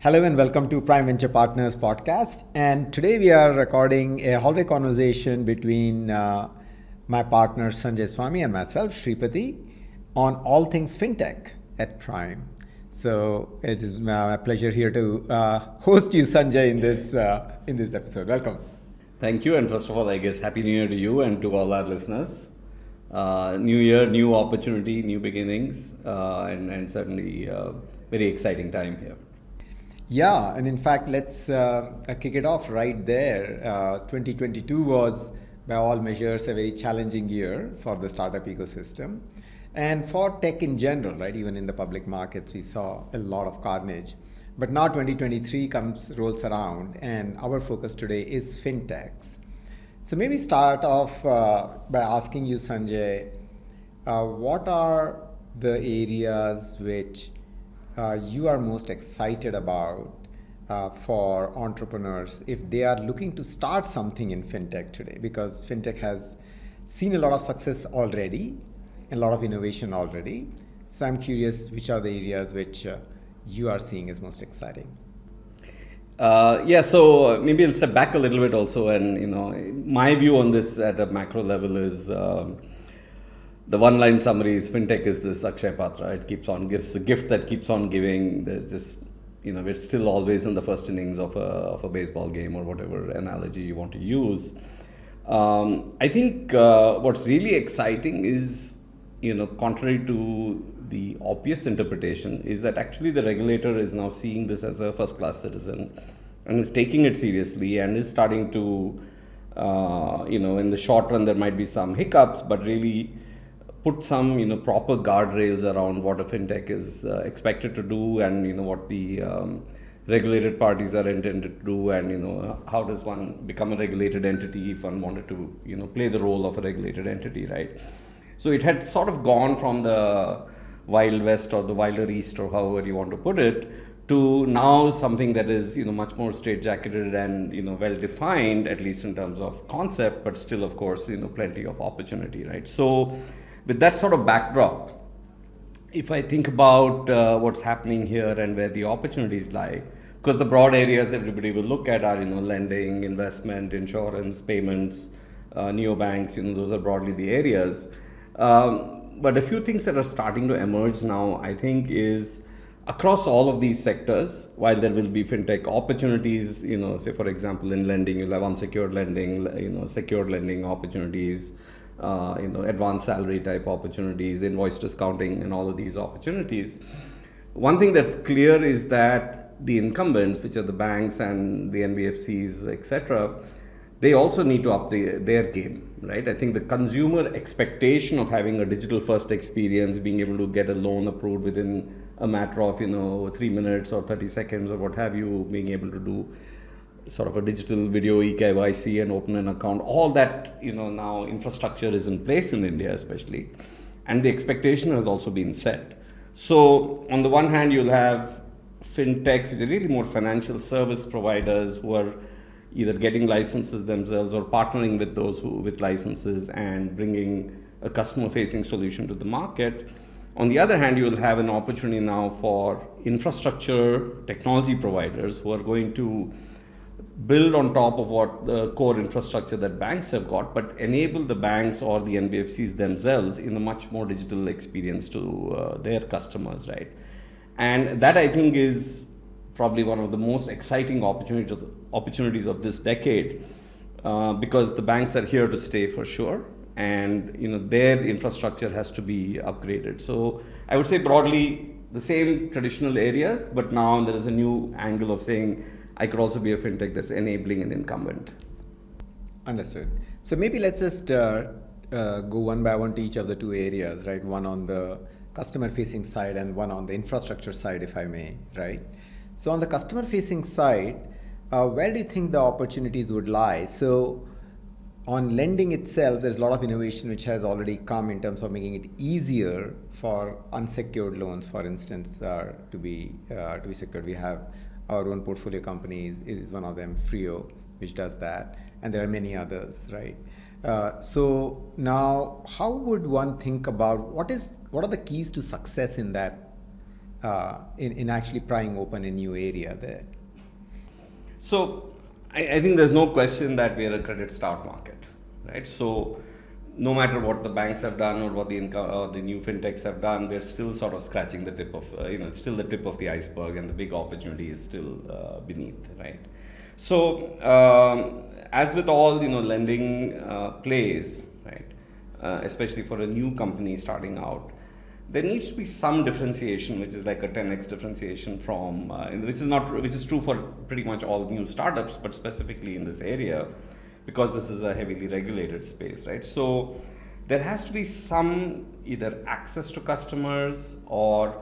Hello and welcome to Prime Venture Partners podcast. And today we are recording a hallway conversation between my partner Sanjay Swamy and myself, Shripati, on all things FinTech at Prime. So it is my pleasure here to host you, Sanjay, in this episode. Welcome. Thank you. And first of all, I guess Happy New Year to you and to all our listeners. New year, new opportunity, new beginnings, and certainly very exciting time here. Yeah, and in fact, let's kick it off right there. 2022 was, by all measures, a very challenging year for the startup ecosystem and for tech in general, right? Even in the public markets, we saw a lot of carnage. But now 2023 rolls around, and our focus today is fintechs. So maybe start off by asking you, Sanjay, what are the areas which you are most excited about for entrepreneurs if they are looking to start something in fintech today? Because fintech has seen a lot of success already, and a lot of innovation already. So I'm curious, which are the areas which you are seeing as most exciting? So maybe I'll step back a little bit also, and my view on this at a macro level is. The one-line summary is fintech is this Akshay Patra. It gives the gift that keeps on giving. There's just, we're still always in the first innings of a baseball game or whatever analogy you want to use. I think what's really exciting is, contrary to the obvious interpretation, is that actually the regulator is now seeing this as a first-class citizen and is taking it seriously and is starting to, in the short run there might be some hiccups, but really put some proper guardrails around what a fintech is expected to do, and what the regulated parties are intended to do, and how does one become a regulated entity if one wanted to play the role of a regulated entity, right? So it had sort of gone from the Wild West or the Wilder East, or however you want to put it, to now something that is much more straitjacketed and well defined, at least in terms of concept, but still of course plenty of opportunity, right? So with that sort of backdrop, if I think about what's happening here and where the opportunities lie, because the broad areas everybody will look at are lending, investment, insurance, payments, neobanks, those are broadly the areas. But a few things that are starting to emerge now, I think, is across all of these sectors, while there will be fintech opportunities, say for example in lending, you'll have unsecured lending, secured lending opportunities, advanced salary type opportunities, invoice discounting, and all of these opportunities. One thing that's clear is that the incumbents, which are the banks and the NBFCs, etc., they also need to up their game, right? I think the consumer expectation of having a digital first experience, being able to get a loan approved within a matter of 3 minutes or 30 seconds or what have you, being able to do sort of a digital video eKYC and open an account, all that now infrastructure is in place in India especially, and the expectation has also been set. So on the one hand, you'll have fintechs, which are really more financial service providers, who are either getting licenses themselves or partnering with those with licenses and bringing a customer facing solution to the market. On the other hand, you will have an opportunity now for infrastructure technology providers who are going to build on top of what the core infrastructure that banks have got, but enable the banks or the NBFCs themselves in a much more digital experience to their customers, right? And that, I think, is probably one of the most exciting opportunities of this decade, because the banks are here to stay for sure, and their infrastructure has to be upgraded. So I would say broadly the same traditional areas, but now there is a new angle of saying I could also be a fintech that's enabling an incumbent. Understood. So maybe let's just go one by one to each of the two areas, right? One on the customer facing side and one on the infrastructure side, if I may, right? So on the customer facing side, where do you think the opportunities would lie? So on lending itself, there's a lot of innovation which has already come in terms of making it easier for unsecured loans, for instance, to be secured. We have our own portfolio company is one of them, Frio, which does that, and there are many others, right? So now, how would one think about what are the keys to success in that in actually prying open a new area there? So I think there's no question that we are a credit starved market, right? So no matter what the banks have done or what the new fintechs have done, we're still sort of scratching the tip of, it's still the tip of the iceberg, and the big opportunity is still beneath, right? So as with all, lending plays, right, especially for a new company starting out, there needs to be some differentiation, which is like a 10x differentiation from, which is true for pretty much all new startups, but specifically in this area, because this is a heavily regulated space, right? So there has to be some either access to customers or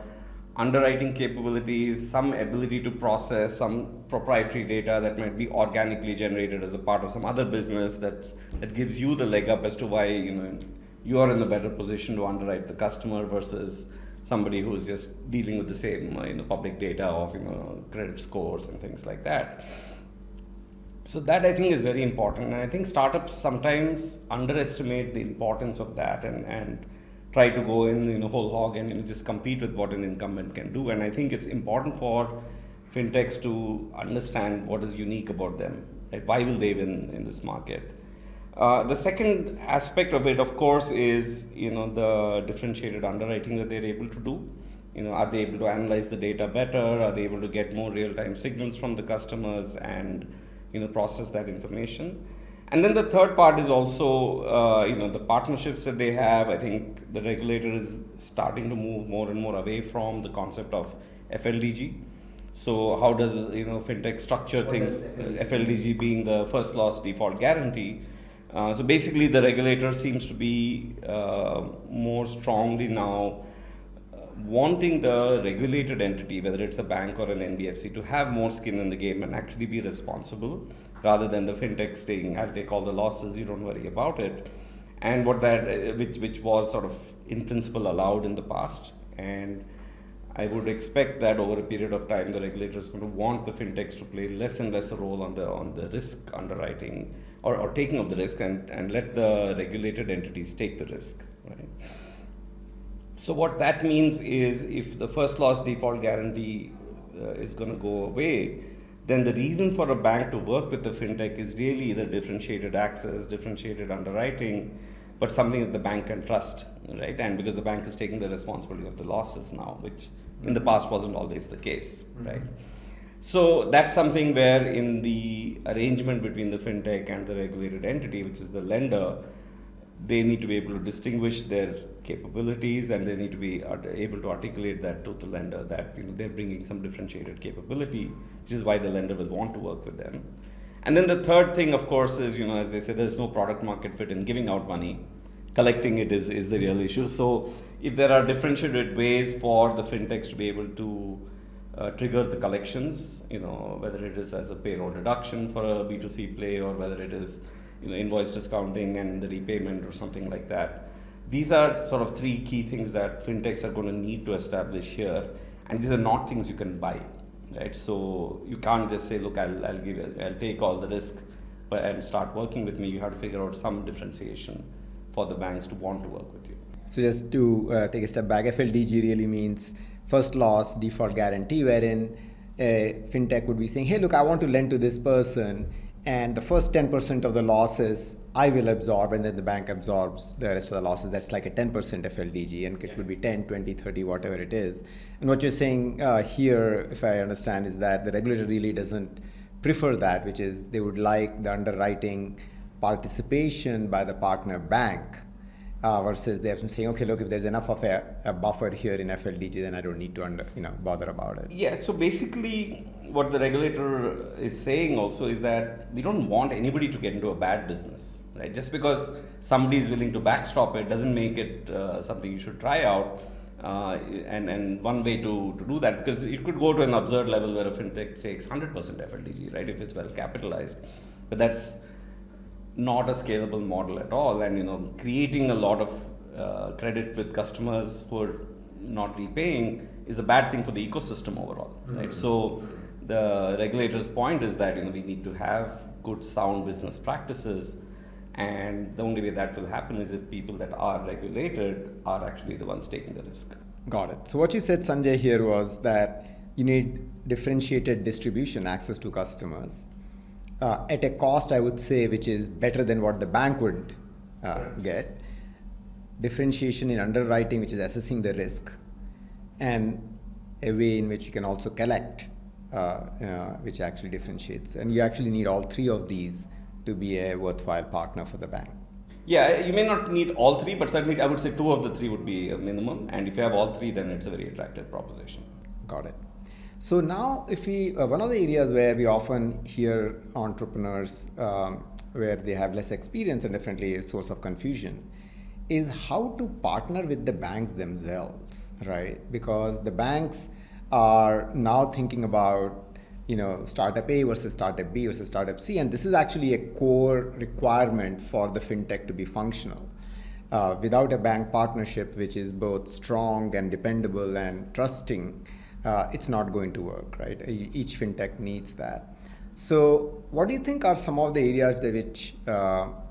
underwriting capabilities, some ability to process some proprietary data that might be organically generated as a part of some other business that gives you the leg up as to why you are in a better position to underwrite the customer versus somebody who's just dealing with the same public data of credit scores and things like that. So that I think is very important, and I think startups sometimes underestimate the importance of that and try to go in whole hog and just compete with what an incumbent can do. And I think it's important for fintechs to understand what is unique about them, right? Why will they win in this market? The second aspect of it, of course, is the differentiated underwriting that they're able to do. Are they able to analyze the data better? Are they able to get more real-time signals from the customers and process that information? And then the third part is also the partnerships that they have. I think the regulator is starting to move more and more away from the concept of FLDG. So how does fintech structure things? FLDG being the first loss default guarantee. So basically, the regulator seems to be more strongly now wanting the regulated entity, whether it's a bank or an NBFC, to have more skin in the game and actually be responsible, rather than the fintech saying, I'll take all the losses, you don't worry about it. And what that, which was sort of in principle allowed in the past. And I would expect that over a period of time, the regulator is going to want the fintechs to play less and less a role on the risk underwriting or taking of the risk, and let the regulated entities take the risk, right? So what that means is, if the first loss default guarantee is going to go away, then the reason for a bank to work with the fintech is really either differentiated access, differentiated underwriting, but something that the bank can trust, right? And because the bank is taking the responsibility of the losses now, which in the past wasn't always the case, right? So that's something where in the arrangement between the fintech and the regulated entity, which is the lender, they need to be able to distinguish their capabilities, and they need to be able to articulate that to the lender that they're bringing some differentiated capability, which is why the lender will want to work with them. And then the third thing, of course, is as they say, there's no product market fit in giving out money. Collecting it is the real issue. So if there are differentiated ways for the fintechs to be able to trigger the collections, whether it is as a payroll deduction for a B2C play, or whether it is invoice discounting and the repayment or something like that. These are sort of three key things that fintechs are going to need to establish here, and these are not things you can buy, right? So you can't just say, look, I'll take all the risk and start working with me. You have to figure out some differentiation for the banks to want to work with you. So just to take a step back, FLDG really means first loss default guarantee, wherein a fintech would be saying, hey, look, I want to lend to this person, and the first 10% of the losses I will absorb, and then the bank absorbs the rest of the losses. That's like a 10% FLDG, and it would be 10, 20, 30, whatever it is. And what you're saying here, if I understand, is that the regulator really doesn't prefer that, which is they would like the underwriting participation by the partner bank, versus they have to say, okay, look, if there's enough of a buffer here in FLDG, then I don't need to bother about it. Yeah, so basically what the regulator is saying also is that we don't want anybody to get into a bad business, right? Just because somebody is willing to backstop it doesn't make it something you should try out. And one way to do that, because it could go to an absurd level where a fintech takes 100% FLDG, right, if it's well capitalized. But that's not a scalable model at all, and creating a lot of credit with customers who are not repaying is a bad thing for the ecosystem overall, right? So the regulator's point is that we need to have good sound business practices, and the only way that will happen is if people that are regulated are actually the ones taking the risk. Got it. So what you said, Sanjay, here was that you need differentiated distribution access to customers at a cost, I would say, which is better than what the bank would get. Differentiation in underwriting, which is assessing the risk, and a way in which you can also collect, which actually differentiates. And you actually need all three of these to be a worthwhile partner for the bank. Yeah, you may not need all three, but certainly I would say two of the three would be a minimum. And if you have all three, then it's a very attractive proposition. Got it. So now, if we one of the areas where we often hear entrepreneurs where they have less experience and definitely a source of confusion is how to partner with the banks themselves, right? Because the banks are now thinking about startup A versus startup B versus startup C, and this is actually a core requirement for the fintech to be functional. Without a bank partnership which is both strong and dependable and trusting, it's not going to work, right? Each fintech needs that. So what do you think are some of the areas which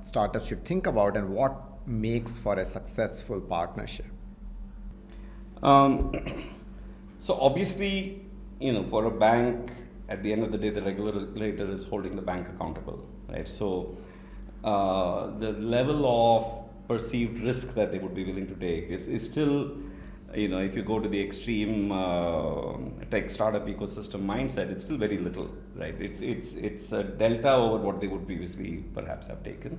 startups should think about, and what makes for a successful partnership? So obviously, for a bank, at the end of the day, the regulator is holding the bank accountable, right? So the level of perceived risk that they would be willing to take is still, if you go to the extreme tech startup ecosystem mindset, it's still very little, right? It's a delta over what they would previously perhaps have taken.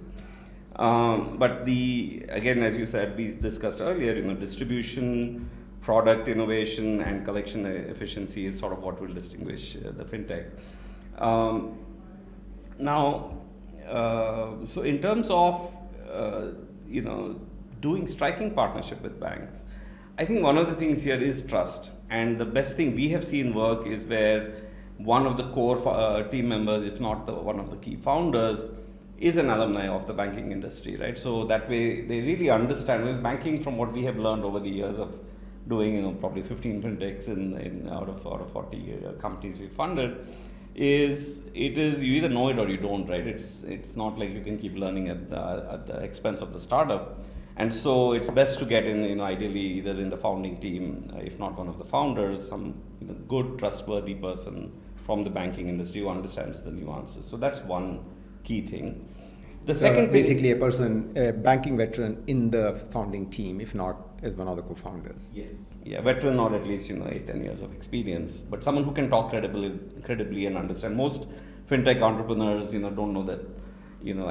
But again, as you said, we discussed earlier, distribution, product innovation, and collection efficiency is sort of what will distinguish the fintech. So in terms of striking partnership with banks, I think one of the things here is trust. And the best thing we have seen work is where one of the core team members, if not one of the key founders, is an alumni of the banking industry, right? So that way they really understand, because banking, from what we have learned over the years of doing, probably 15 fintechs in out of 40 companies we funded, is you either know it or you don't, right? It's not like you can keep learning at the expense of the startup. And so it's best to get in, ideally either in the founding team, if not one of the founders, some good, trustworthy person from the banking industry who understands the nuances. So that's one key thing. The second basically a banking veteran in the founding team, if not as one of the co-founders. Yes. Yeah, veteran, or at least 8-10 years of experience, but someone who can talk credibly and understand. Most fintech entrepreneurs, don't know that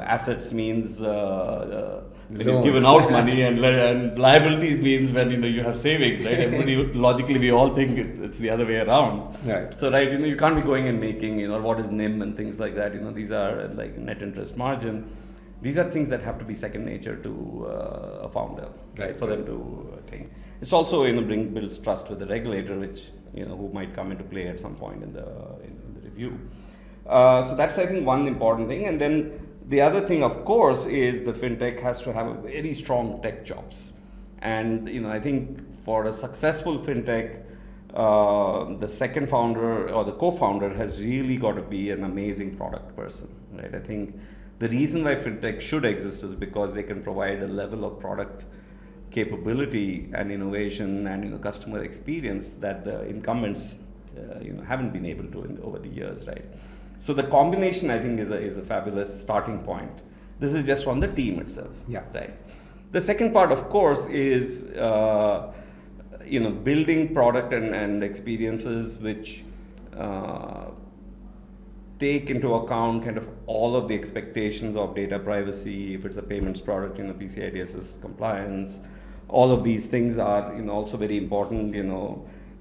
assets means when you've given out money, and liabilities means when you have savings, right? Everybody logically, we all think it's the other way around. Right. So right, you can't be going and making what is NIM and things like that. These are like net interest margin. These are things that have to be second nature to a founder, right? For them to think. It's also builds trust with the regulator, which who might come into play at some point in the review. So that's, I think, one important thing. And then the other thing, of course, is the fintech has to have a very strong tech chops. And I think for a successful fintech, the second founder or the co-founder has really got to be an amazing product person, right? I think the reason why fintech should exist is because they can provide a level of product capability and innovation and customer experience that the incumbents haven't been able to over the years, right? So the combination, I think, is a fabulous starting point. This is just on the team itself, right? The second part, of course, is building product and experiences which take into account kind of all of the expectations of data privacy. If it's a payments product, PCI DSS compliance, all of these things are also very important.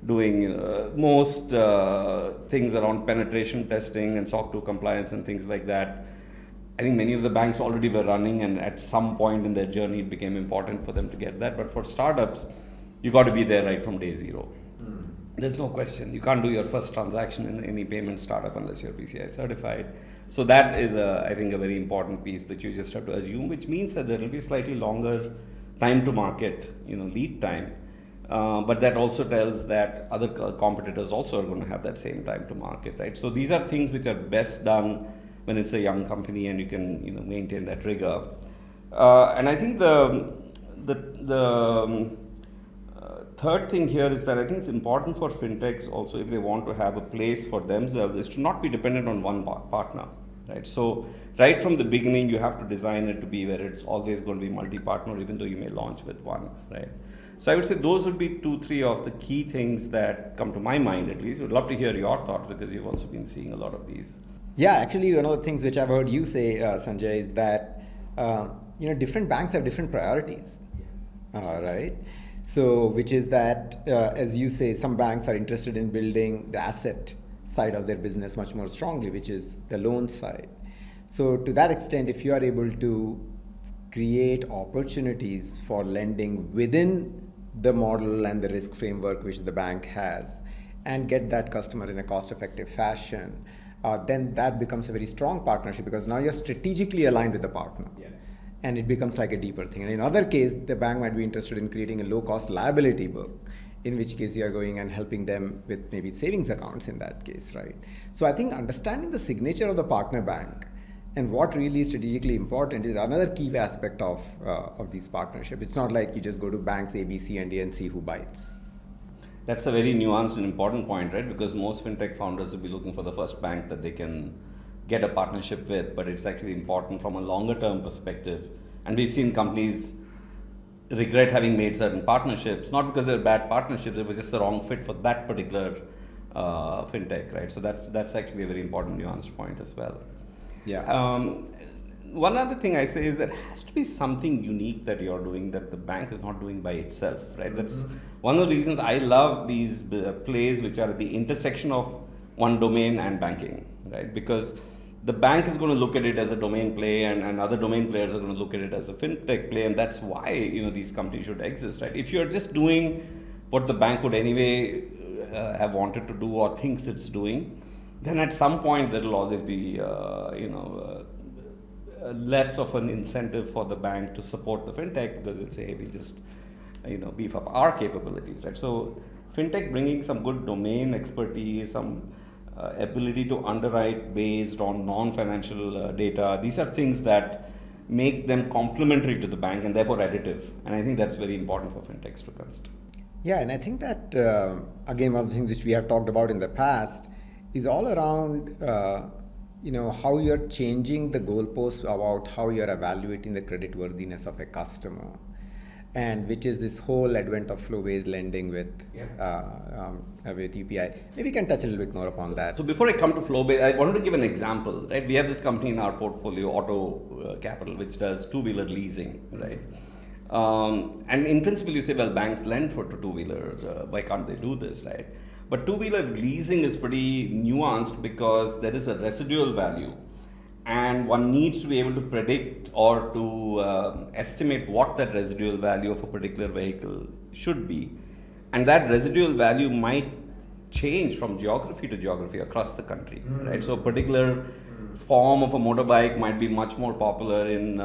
Doing most things around penetration testing and SOC 2 compliance and things like that. I think many of the banks already were running, and at some point in their journey it became important for them to get that. But for startups, you got to be there right from day zero. There's no question. You can't do your first transaction in any payment startup unless you're PCI certified. So that is, I think, a very important piece that you just have to assume, which means that there will be slightly longer time to market, lead time. But that also tells that other competitors also are going to have that same time to market, right? So these are things which are best done when it's a young company and you can, maintain that rigor. And I think the third thing here is that I think it's important for fintechs also, if they want to have a place for themselves, is to not be dependent on one partner, right? So right from the beginning, you have to design it to be where it's always going to be multi-partner, even though you may launch with one, right? So I would say those would be 2-3 of the key things that come to my mind, at least. Would love to hear your thoughts, because you've also been seeing a lot of these. Yeah, actually, one of the things which I've heard you say, Sanjay, is that different banks have different priorities, right? So, which is that, as you say, some banks are interested in building the asset side of their business much more strongly, which is the loan side. So, to that extent, if you are able to create opportunities for lending within the model and the risk framework which the bank has, and get that customer in a cost-effective fashion, then that becomes a very strong partnership, because now you're strategically aligned with the partner. Yeah. And it becomes like a deeper thing. And in other case, the bank might be interested in creating a low-cost liability book, in which case you are going and helping them with maybe savings accounts in that case, right? So I think understanding the signature of the partner bank and what really is strategically important is another key aspect of these partnerships. It's not like you just go to banks A, B, C, and D and see who bites. That's a very nuanced and important point, right? Because most fintech founders will be looking for the first bank that they can get a partnership with, but it's actually important from a longer term perspective. And we've seen companies regret having made certain partnerships, not because they're bad partnerships, it was just the wrong fit for that particular fintech, right? So that's actually a very important nuanced point as well. Yeah. One other thing I say is there has to be something unique that you're doing that the bank is not doing by itself, right? That's one of the reasons I love these plays which are at the intersection of one domain and banking, right? Because the bank is going to look at it as a domain play, and other domain players are going to look at it as a fintech play, and that's why these companies should exist, right? If you're just doing what the bank would anyway have wanted to do or thinks it's doing, then at some point there will always be less of an incentive for the bank to support the fintech, because it'll say, hey, we just beef up our capabilities, right? So fintech bringing some good domain expertise, some ability to underwrite based on non-financial data. These are things that make them complementary to the bank and therefore additive. And I think that's very important for fintechs to consider. Yeah, and I think that, again, one of the things which we have talked about in the past is all around, how you're changing the goalposts about how you're evaluating the creditworthiness of a customer. And which is this whole advent of flow-based lending with UPI. Maybe you can touch a little bit more upon that. So before I come to flow-based, I wanted to give an example, right? We have this company in our portfolio, Auto Capital, which does two-wheeler leasing, right? And in principle, you say, well, banks lend for two-wheelers. Why can't they do this, right? But two-wheeler leasing is pretty nuanced because there is a residual value. And one needs to be able to predict or to estimate what that residual value of a particular vehicle should be. And that residual value might change from geography to geography across the country, right? So a particular form of a motorbike might be much more popular in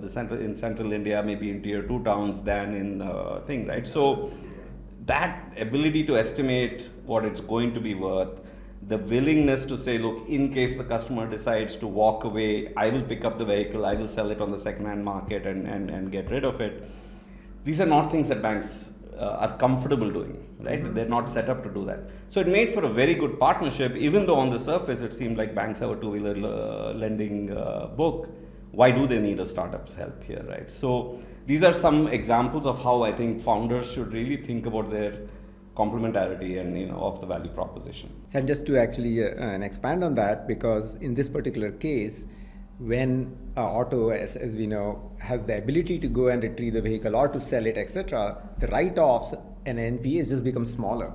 central India, maybe in tier 2 towns than in thing, right? So that ability to estimate what it's going to be worth, the willingness to say, look, in case the customer decides to walk away, I will pick up the vehicle, I will sell it on the second-hand market and get rid of it. These are not things that banks are comfortable doing, right? Mm-hmm. They're not set up to do that. So it made for a very good partnership, even though on the surface it seemed like banks have a two-wheeler lending book. Why do they need a startup's help here, right? So these are some examples of how I think founders should really think about their complementarity and of the value proposition. And just to actually expand on that, because in this particular case, when Auto, as we know, has the ability to go and retrieve the vehicle or to sell it, etc., the write-offs and NPAs just become smaller.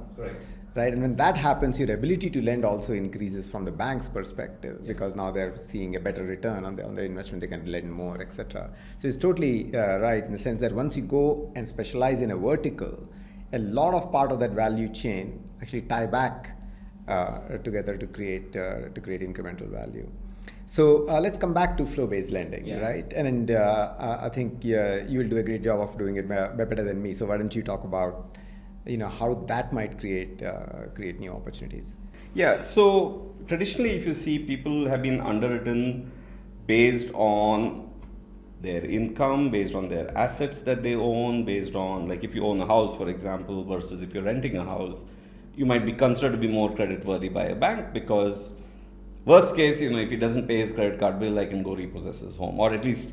Right? And when that happens, your ability to lend also increases from the bank's perspective, because now they're seeing a better return on their investment, they can lend more, etc. So it's totally right in the sense that once you go and specialize in a vertical, a lot of part of that value chain actually tie back together to create incremental value. So let's come back to flow-based lending, right? And I think you will do a great job of doing it better than me. So why don't you talk about how that might create new opportunities? Yeah. So traditionally, if you see, people have been underwritten based on their income, based on their assets that they own, based on, like, if you own a house, for example, versus if you're renting a house, you might be considered to be more creditworthy by a bank because, worst case, if he doesn't pay his credit card bill, I can go repossess his home. Or at least,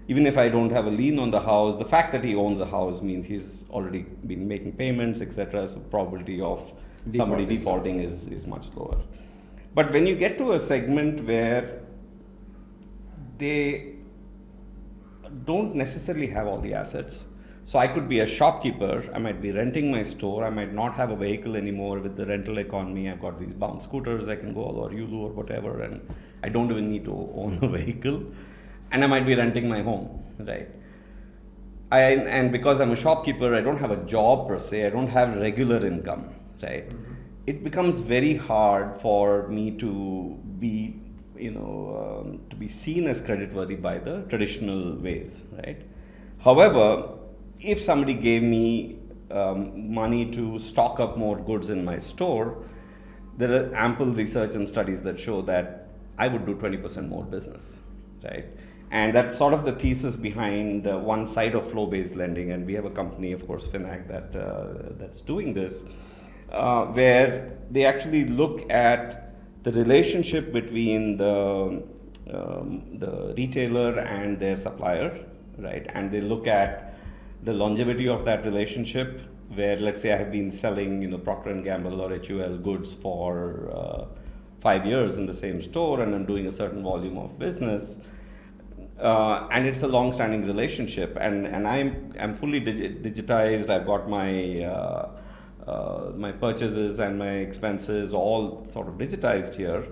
even if I don't have a lien on the house, the fact that he owns a house means he's already been making payments, etc. So probability of somebody defaulting is much lower. But when you get to a segment where they don't necessarily have all the assets, so I could be a shopkeeper, I might be renting my store, I might not have a vehicle anymore with the rental economy, I've got these bound scooters I can go, or Yulu or whatever, and I don't even need to own a vehicle, and I might be renting my home, right? And because I'm a shopkeeper, I don't have a job per se, I don't have regular income, right? Mm-hmm. It becomes very hard for me to be, to be seen as creditworthy by the traditional ways, right? However, if somebody gave me money to stock up more goods in my store, there are ample research and studies that show that I would do 20% more business, right? And that's sort of the thesis behind one side of flow-based lending, and we have a company, of course, FinTech, that's doing this, where they actually look at the relationship between the retailer and their supplier, right? And they look at the longevity of that relationship, where, let's say, I have been selling, Procter & Gamble or HUL goods for 5 years in the same store, and I'm doing a certain volume of business, and it's a long-standing relationship, and I'm fully digitized. I've got my purchases and my expenses all sort of digitized here.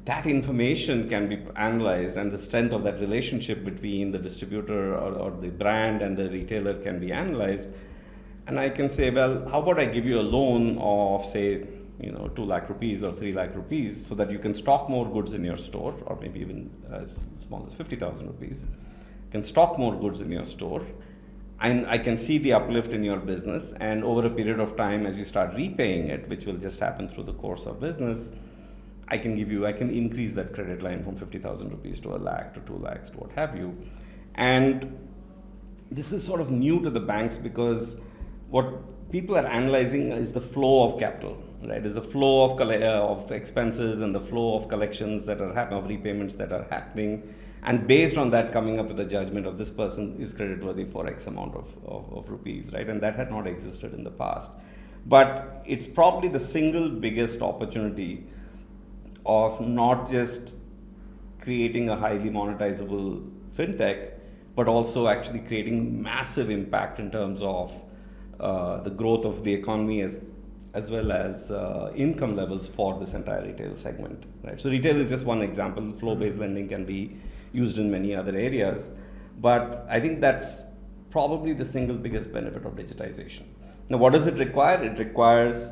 That information can be analyzed, and the strength of that relationship between the distributor or the brand and the retailer can be analyzed. And I can say, well, how about I give you a loan of, say, 2 lakh rupees or 3 lakh rupees, so that you can stock more goods in your store, or maybe even as small as 50,000 rupees. You can stock more goods in your store, and I can see the uplift in your business. And over a period of time, as you start repaying it, which will just happen through the course of business, I can increase that credit line from 50,000 rupees to 1 lakh to 2 lakhs to what have you. And this is sort of new to the banks, because what people are analyzing is the flow of capital, right? Is the flow of expenses and the flow of collections that are happening, of repayments that are happening. And based on that, coming up with a judgment of this person is creditworthy for X amount of rupees, right? And that had not existed in the past. But it's probably the single biggest opportunity of not just creating a highly monetizable fintech, but also actually creating massive impact in terms of the growth of the economy as well as income levels for this entire retail segment, right? So retail is just one example. Flow-based lending can be used in many other areas, but I think that's probably the single biggest benefit of digitization. Now, what does it require? It requires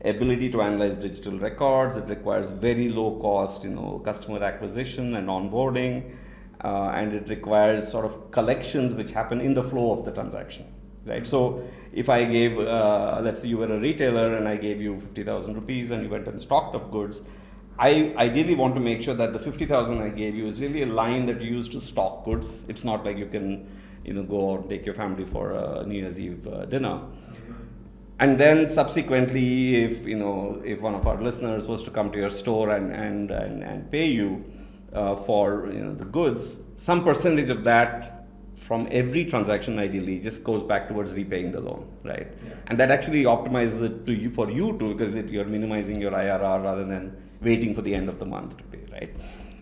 ability to analyze digital records. It requires very low cost, customer acquisition and onboarding, and it requires sort of collections which happen in the flow of the transaction, right? So if I gave, let's say you were a retailer and I gave you 50,000 rupees and you went and stocked up goods, I ideally want to make sure that the 50,000 I gave you is really a line that you use to stock goods. It's not like you can, go out and take your family for a New Year's Eve dinner. And then subsequently, if one of our listeners was to come to your store and pay you for the goods, some percentage of that from every transaction ideally just goes back towards repaying the loan, right? Yeah. And that actually optimizes it for you too, because you're minimizing your IRR rather than waiting for the end of the month to pay, right?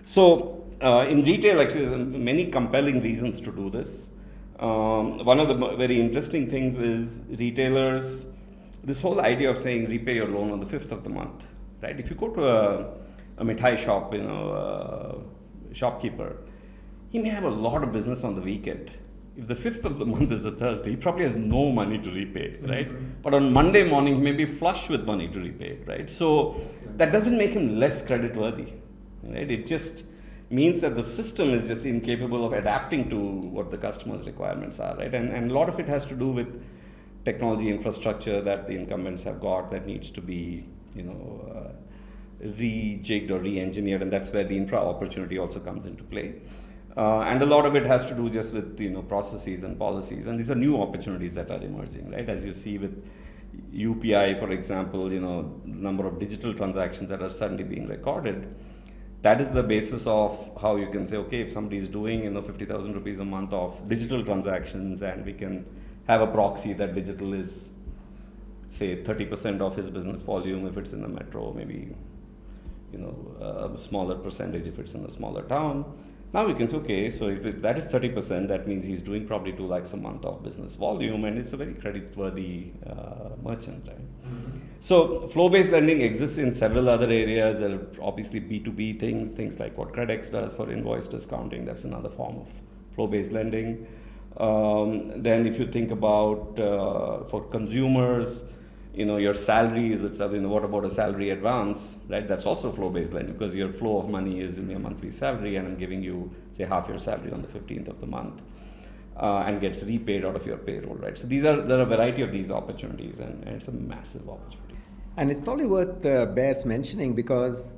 So in retail, actually, there's many compelling reasons to do this. One of the very interesting things is retailers. This whole idea of saying repay your loan on the 5th of the month, right? If you go to a mithai shop, shopkeeper, he may have a lot of business on the weekend. If the 5th of the month is a Thursday, he probably has no money to repay, right? Mm-hmm. But on Monday morning, he may be flush with money to repay, right? So that doesn't make him less creditworthy, right? It just means that the system is just incapable of adapting to what the customer's requirements are, right? And a lot of it has to do with technology infrastructure that the incumbents have got that needs to be, rejigged or re-engineered, and that's where the infra opportunity also comes into play. And a lot of it has to do just with processes and policies, and these are new opportunities that are emerging, right? As you see with UPI, for example, number of digital transactions that are suddenly being recorded. That is the basis of how you can say, okay, if somebody is doing 50,000 rupees a month of digital transactions, and we can have a proxy that digital is, say, 30% of his business volume if it's in the metro, maybe a smaller percentage if it's in a smaller town. Now we can say, okay, so if that is 30%, that means he's doing probably 2 lakhs a month of business volume, and it's a very creditworthy merchant, right? Mm-hmm. So flow-based lending exists in several other areas. There are obviously B2B things like what Credx does for invoice discounting. That's another form of flow-based lending. Then if you think about for consumers, your salary is itself, what about a salary advance, right? That's also flow-based lending, because your flow of money is in your monthly salary, and I'm giving you, say, half your salary on the 15th of the month, and gets repaid out of your payroll, right? So there are a variety of these opportunities, and it's a massive opportunity. And it's probably worth bears mentioning, because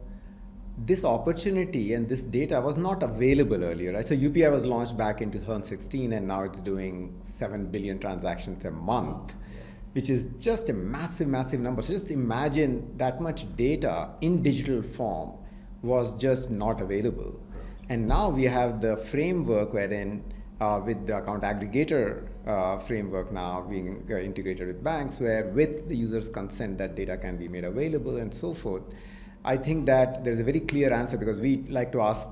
this opportunity and this data was not available earlier, right? So UPI was launched back in 2016, and now it's doing 7 billion transactions a month, which is just a massive, massive number. So just imagine that much data in digital form was just not available. And now we have the framework wherein with the account aggregator framework now being integrated with banks, where with the user's consent that data can be made available and so forth. I think that there's a very clear answer, because we like to ask,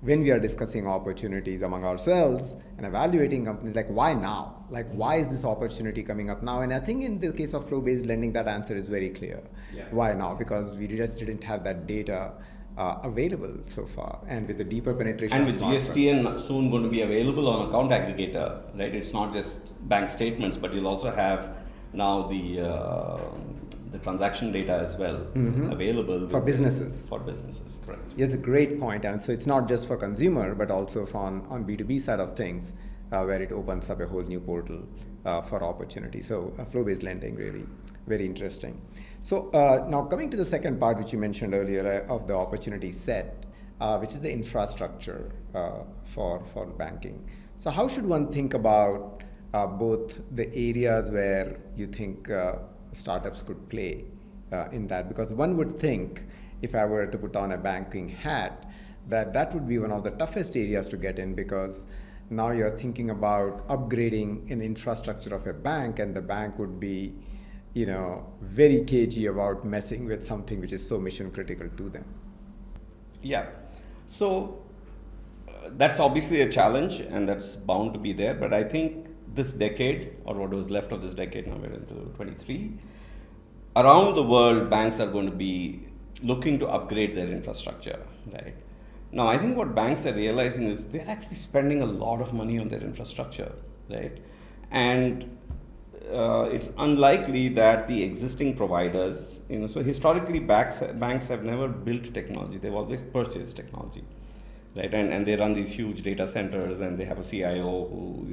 when we are discussing opportunities among ourselves and evaluating companies, like, why now? Like, why is this opportunity coming up now? And I think in the case of flow-based lending, that answer is very clear. Yeah. Why now? Because we just didn't have that data available so far. And with the deeper penetration, and with GSTN soon going to be available on account aggregator, right? It's not just bank statements, but you'll also have now the transaction data as well, available for businesses. For businesses, correct. It's a great point, and so it's not just for consumer, but also on B2B side of things, where it opens up a whole new portal for opportunity. So flow-based lending, really very interesting. So now coming to the second part, which you mentioned earlier, of the opportunity set, which is the infrastructure for banking. So how should one think about both the areas where you think startups could play in that? Because one would think, if I were to put on a banking hat, that would be one of the toughest areas to get in, because now you're thinking about upgrading an infrastructure of a bank, and the bank would be very cagey about messing with something which is so mission critical to them. Yeah, so that's obviously a challenge, and that's bound to be there, but I think this decade, or what was left of this decade, now we're into 23, around the world, banks are going to be looking to upgrade their infrastructure, right? Now, I think what banks are realizing is they're actually spending a lot of money on their infrastructure, right? And it's unlikely that the existing providers, so historically banks have never built technology, they've always purchased technology. Right, and they run these huge data centers, and they have a CIO who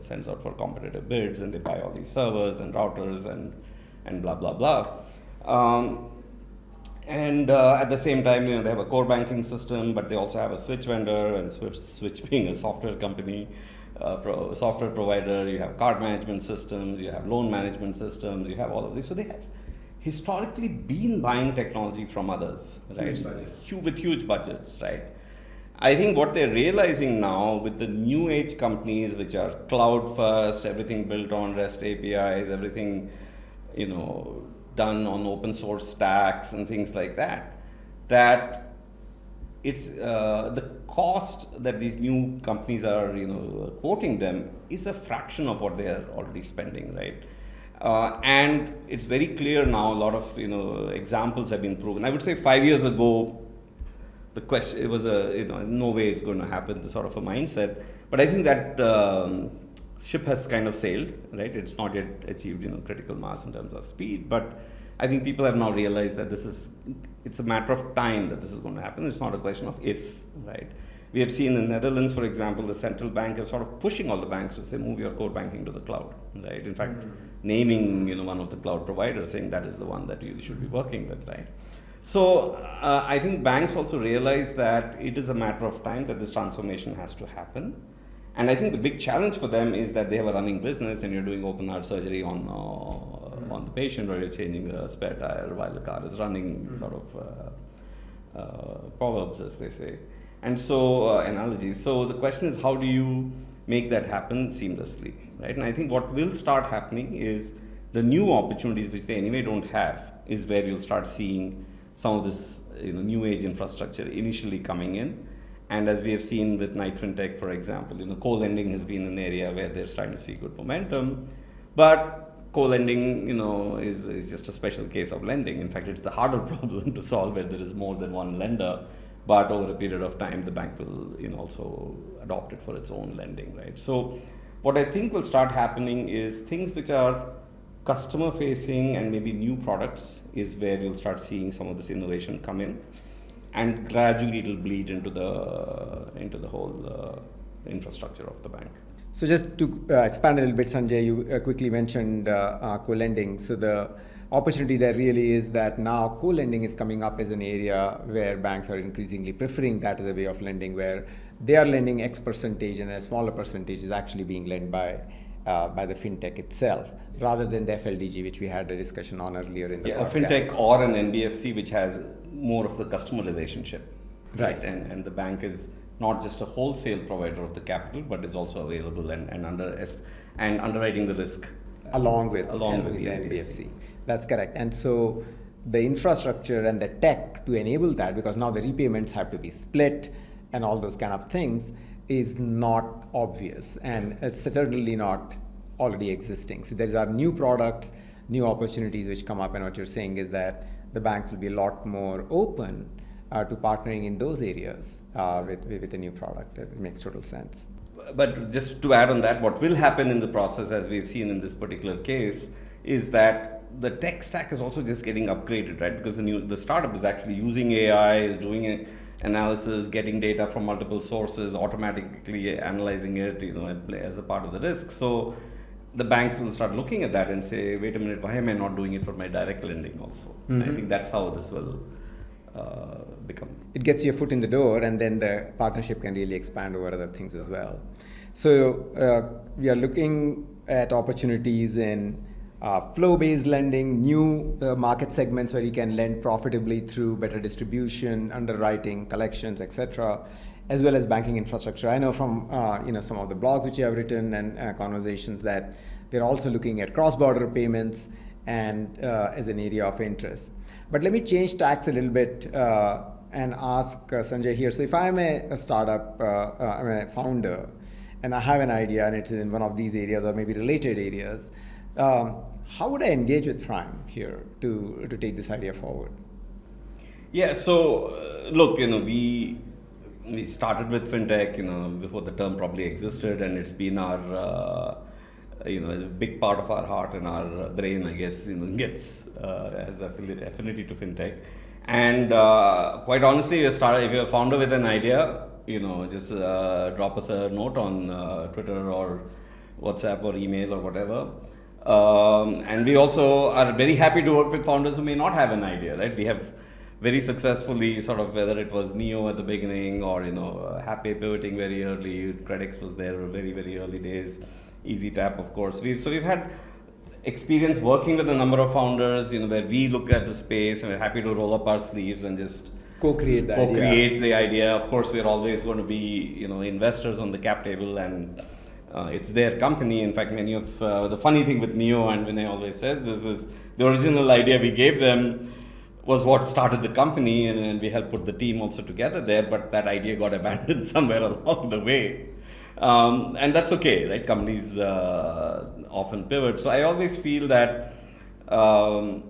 sends out for competitive bids, and they buy all these servers and routers and blah blah blah. And at the same time, they have a core banking system, but they also have a switch vendor, and Switch being a software company, software provider. You have card management systems, you have loan management systems, you have all of this. So they have historically been buying technology from others, right? With huge budgets, right? I think what they're realizing now with the new age companies, which are cloud first, everything built on REST APIs, everything, done on open source stacks and things like that, that it's the cost that these new companies are, quoting them is a fraction of what they are already spending, right? And it's very clear now, a lot of, examples have been proven. I would say 5 years ago, the question, it was no way it's going to happen, the sort of a mindset. But I think that ship has kind of sailed, right? It's not yet achieved, critical mass in terms of speed. But I think people have now realized that it's a matter of time that this is going to happen. It's not a question of if, right? We have seen in the Netherlands, for example, the central bank is sort of pushing all the banks to say, move your core banking to the cloud, right? In fact, naming, one of the cloud providers, saying that is the one that you should be working with, right? So I think banks also realize that it is a matter of time that this transformation has to happen. And I think the big challenge for them is that they have a running business and you're doing open heart surgery on the patient, or you're changing a spare tire while the car is running, sort of proverbs, as they say. And so, analogies. So the question is, how do you make that happen seamlessly, right? And I think what will start happening is the new opportunities, which they anyway don't have, is where you'll start seeing some of this new age infrastructure initially coming in. And as we have seen with Night FinTech, for example, co-lending has been an area where they're starting to see good momentum. But co-lending, is just a special case of lending. In fact, it's the harder problem to solve where there is more than one lender. But over a period of time, the bank will also adopt it for its own lending, right? So what I think will start happening is things which are customer facing and maybe new products is where you'll start seeing some of this innovation come in. And gradually it'll bleed into the whole infrastructure of the bank. So just to expand a little bit, Sanjay, you quickly mentioned co-lending. So the opportunity there really is that now co-lending is coming up as an area where banks are increasingly preferring that as a way of lending, where they are lending X percentage and a smaller percentage is actually being lent by the fintech itself, rather than the FLDG, which we had a discussion on earlier in the podcast. A fintech or an NBFC, which has more of the customer relationship, right? And the bank is not just a wholesale provider of the capital, but is also available and underwriting the risk along with the NBFC. That's correct. And so the infrastructure and the tech to enable that, because now the repayments have to be split and all those kind of things, is not obvious, and it's certainly not already existing. So there are new products, new opportunities which come up, and what you're saying is that the banks will be a lot more open to partnering in those areas with a new product. It makes total sense. But just to add on that, what will happen in the process, as we've seen in this particular case, is that the tech stack is also just getting upgraded, right? Because the startup is actually using AI, is doing analysis, getting data from multiple sources, automatically analyzing it, as a part of the risk. So the banks will start looking at that and say, wait a minute, why am I not doing it for my direct lending also? Mm-hmm. I think that's how this will become. It gets your foot in the door, and then the partnership can really expand over other things as well. So we are looking at opportunities in flow-based lending, new market segments where you can lend profitably through better distribution, underwriting, collections, etc., as well as banking infrastructure. I know from some of the blogs which you have written and conversations that they're also looking at cross-border payments and as an area of interest. But let me change tacks a little bit and ask Sanjay here. So if I'm a startup, I'm a founder, and I have an idea and it's in one of these areas or maybe related areas, how would I engage with Prime here to take this idea forward? Yeah, so look, we started with FinTech, before the term probably existed, and it's been our, a big part of our heart and our brain, I guess, gets has affinity to FinTech. And quite honestly, if you're a founder with an idea, just drop us a note on Twitter or WhatsApp or email or whatever. And we also are very happy to work with founders who may not have an idea, right? We have very successfully sort of, whether it was Neo at the beginning or, Happy pivoting very early, Credix was there very, very early days, EasyTap, of course. We've had experience working with a number of founders, where we look at the space and we're happy to roll up our sleeves and just co-create the idea. Of course, we're always going to be, investors on the cap table, and it's their company. In fact, many of the funny thing with Neo, and Vinay always says this, is the original idea we gave them was what started the company, and we helped put the team also together there, but that idea got abandoned somewhere along the way. And that's okay, right? Companies often pivot. So I always feel that I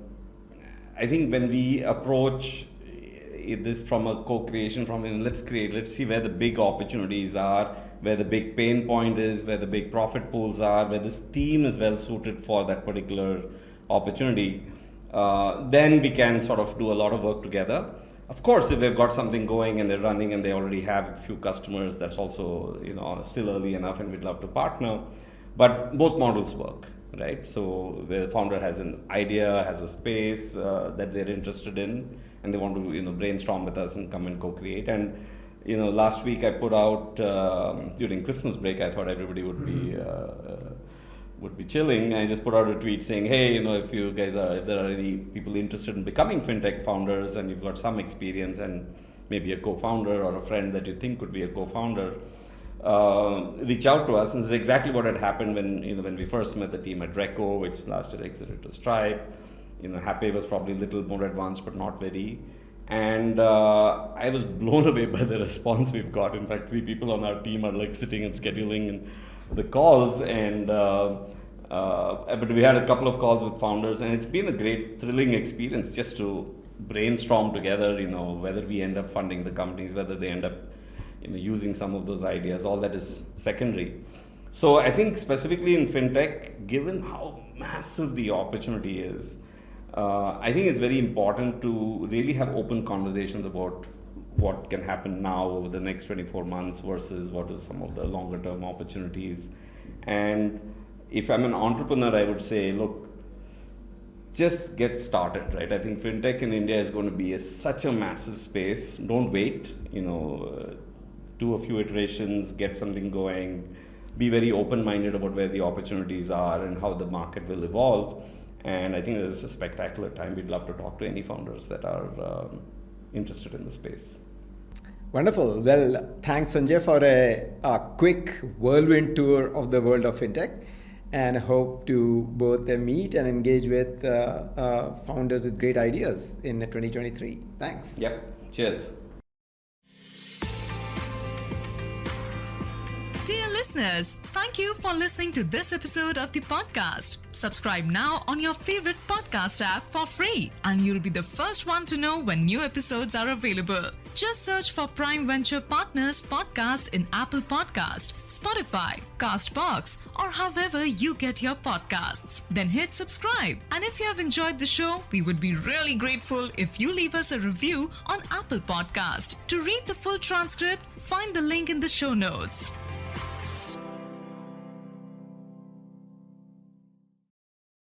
think when we approach this from a co-creation, let's see where the big opportunities are, where the big pain point is, where the big profit pools are, where this team is well suited for that particular opportunity, then we can sort of do a lot of work together. Of course, if they've got something going and they're running and they already have a few customers, that's also still early enough, and we'd love to partner. But both models work, right? So the founder has an idea, has a space that they're interested in, and they want to, brainstorm with us and come and co-create. And last week I put out during Christmas break. I thought everybody would be chilling. I just put out a tweet saying, hey, if there are any people interested in becoming fintech founders and you've got some experience and maybe a co-founder or a friend that you think could be a co-founder, reach out to us. And this is exactly what had happened when we first met the team at Reco, which last year exited to Stripe. Happy was probably a little more advanced, but not very. And I was blown away by the response we've got. In fact, 3 people on our team are like sitting and scheduling the calls, and but we had a couple of calls with founders, and it's been a great, thrilling experience just to brainstorm together. Whether we end up funding the companies, whether they end up using some of those ideas, all that is secondary. So I think specifically in fintech, given how massive the opportunity is, I think it's very important to really have open conversations about what can happen now over the next 24 months versus what is some of the longer term opportunities. And if I'm an entrepreneur, I would say, look, just get started, right? I think fintech in India is going to be such a massive space. Don't wait, do a few iterations, get something going, be very open-minded about where the opportunities are and how the market will evolve. And I think this is a spectacular time. We'd love to talk to any founders that are interested in the space. Wonderful. Well, thanks, Sanjay, for a quick whirlwind tour of the world of fintech, and I hope to both meet and engage with founders with great ideas in 2023. Thanks. Yep. Cheers. Dear listeners, thank you for listening to this episode of the podcast. Subscribe now on your favorite podcast app for free, and you'll be the first one to know when new episodes are available. Just search for Prime Venture Partners Podcast in Apple Podcast, Spotify, Castbox, or however you get your podcasts. Then hit subscribe. And if you have enjoyed the show, we would be really grateful if you leave us a review on Apple Podcast. To read the full transcript, find the link in the show notes.